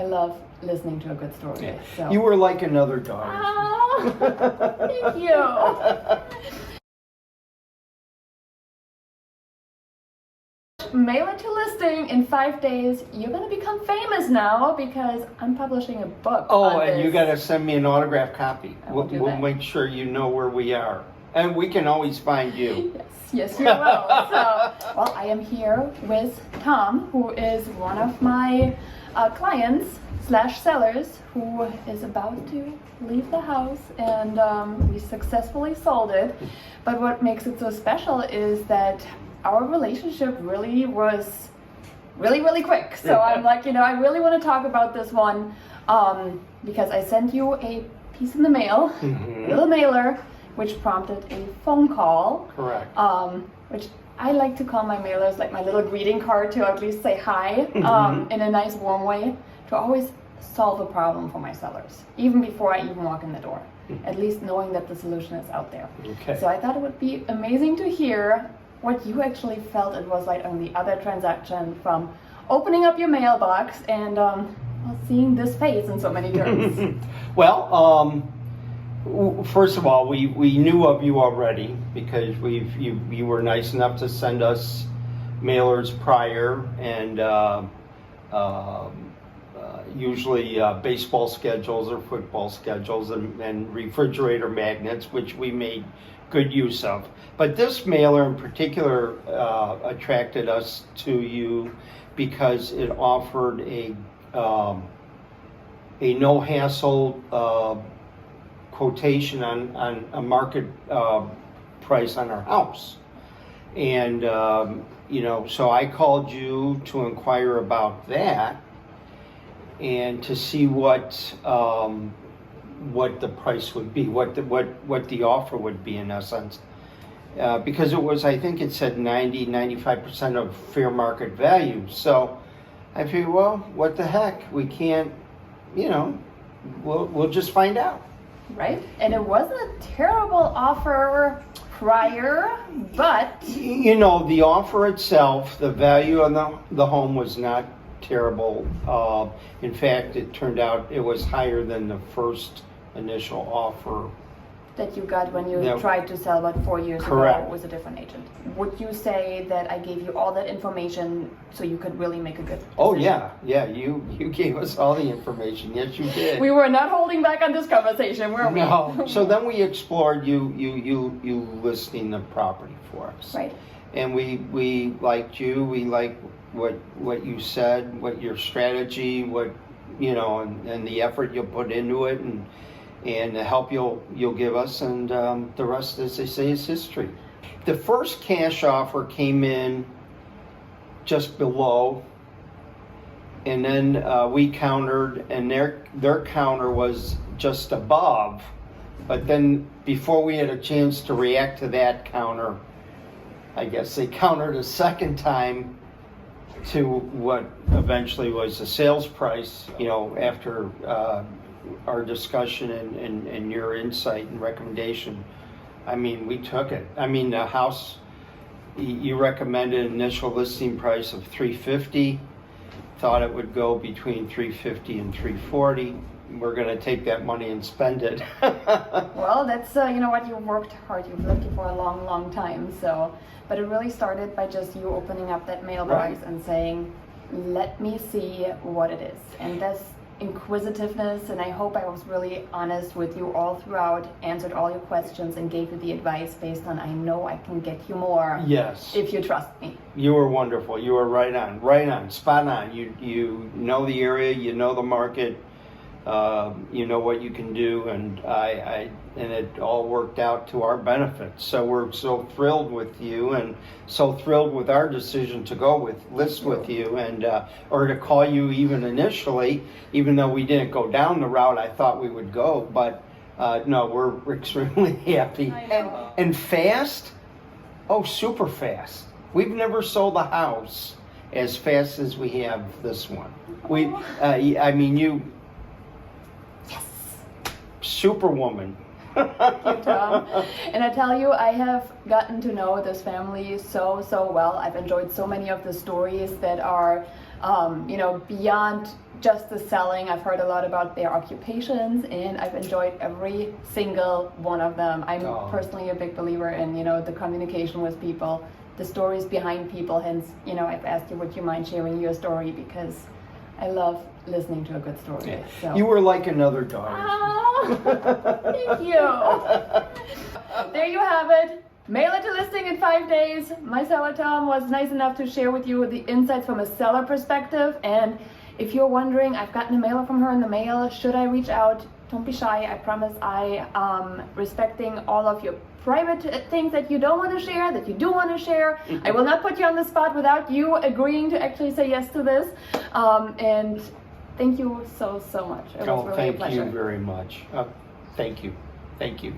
I love listening to a good story. Yeah. So. You were like another daughter. Oh, thank you. Mail it to listing in 5 days. You're gonna become famous now because I'm publishing a book. Oh, on and this. you got to send me an autograph copy. I will do We'll that. make sure you know where we are. And we can always find you. Yes, you will. So, well, I am here with Tom, who is one of my clients / sellers who is about to leave the house, and we successfully sold it. But what makes it so special is that our relationship really was really quick. So I'm like, I really want to talk about this one because I sent you a piece in the mail, a little mailer, which prompted a phone call. Correct. Which I like to call my mailers like my little greeting card to at least say hi in a nice warm way, to always solve a problem for my sellers, even before I even walk in the door, at least knowing that the solution is out there. Okay. So I thought it would be amazing to hear what you actually felt it was like on the other transaction, from opening up your mailbox and seeing this face in so many terms. Well, first of all, we knew of you already because you were nice enough to send us mailers prior, and usually baseball schedules or football schedules and refrigerator magnets, which we made good use of. But this mailer in particular attracted us to you because it offered a no hassle quotation on a market price on our house. And so I called you to inquire about that and to see what the price would be, what the offer would be in essence, because it was, I think it said 95% of fair market value. So I figured, well, what the heck, we can't, we'll just find out. Right? And it wasn't a terrible offer prior, but the offer itself, the value on the home was not terrible. In fact, it turned out it was higher than the first initial offer that you got when you Yeah. tried to sell about 4 years Correct. ago with a different agent. Would you say that I gave you all that information so you could really make a good decision? Oh yeah, you gave us all the information. Yes, you did. We were not holding back on this conversation, were we? No. So then we explored you listing the property for us. Right. And we liked you. We liked what you said, what your strategy, and the effort you'll put into it, and the help you'll give us, and the rest, as they say, is history. The first cash offer came in just below, and then we countered, and their counter was just above. But then before we had a chance to react to that counter, I guess they countered a second time to what eventually was the sales price, after our discussion and your insight and recommendation. I mean, we took it. I mean, the house, you recommended an initial listing price of $350, thought it would go between $350 and $340. We're going to take that money and spend it. Well, that's, what, you worked hard. You've lived here for a long time. So, but it really started by just you opening up that mailbox Right. and saying, let me see what it is. And that's inquisitiveness, and I hope I was really honest with you all throughout, answered all your questions, and gave you the advice based on, I know I can get you more Yes. if you trust me. You were wonderful. You were right on, spot on. You know the area, you know the market, you know what you can do, and and it all worked out to our benefit. So we're so thrilled with you, and so thrilled with our decision to go list with you, and or to call you even initially, even though we didn't go down the route I thought we would go. But no, we're extremely happy. I know. And fast. Oh, super fast. We've never sold a house as fast as we have this one. You. Yes. Superwoman. Thank you, Tom. And I tell you, I have gotten to know this family so well. I've enjoyed so many of the stories that are, beyond just the selling. I've heard a lot about their occupations, and I've enjoyed every single one of them. I'm personally a big believer in, the communication with people, the stories behind people. Hence, I've asked you, would you mind sharing your story, because I love listening to a good story. Yeah. So. You were like another daughter. Oh, thank you. There you have it. Mail it to listing in 5 days. My seller Tom was nice enough to share with you the insights from a seller perspective. And if you're wondering, I've gotten a mailer from her in the mail. Should I reach out? Don't be shy. I promise I am respecting all of your private things that you don't want to share, that you do want to share. I will not put you on the spot without you agreeing to actually say yes to this. And thank you so much. It was really a pleasure. Thank you very much. Thank you. Thank you.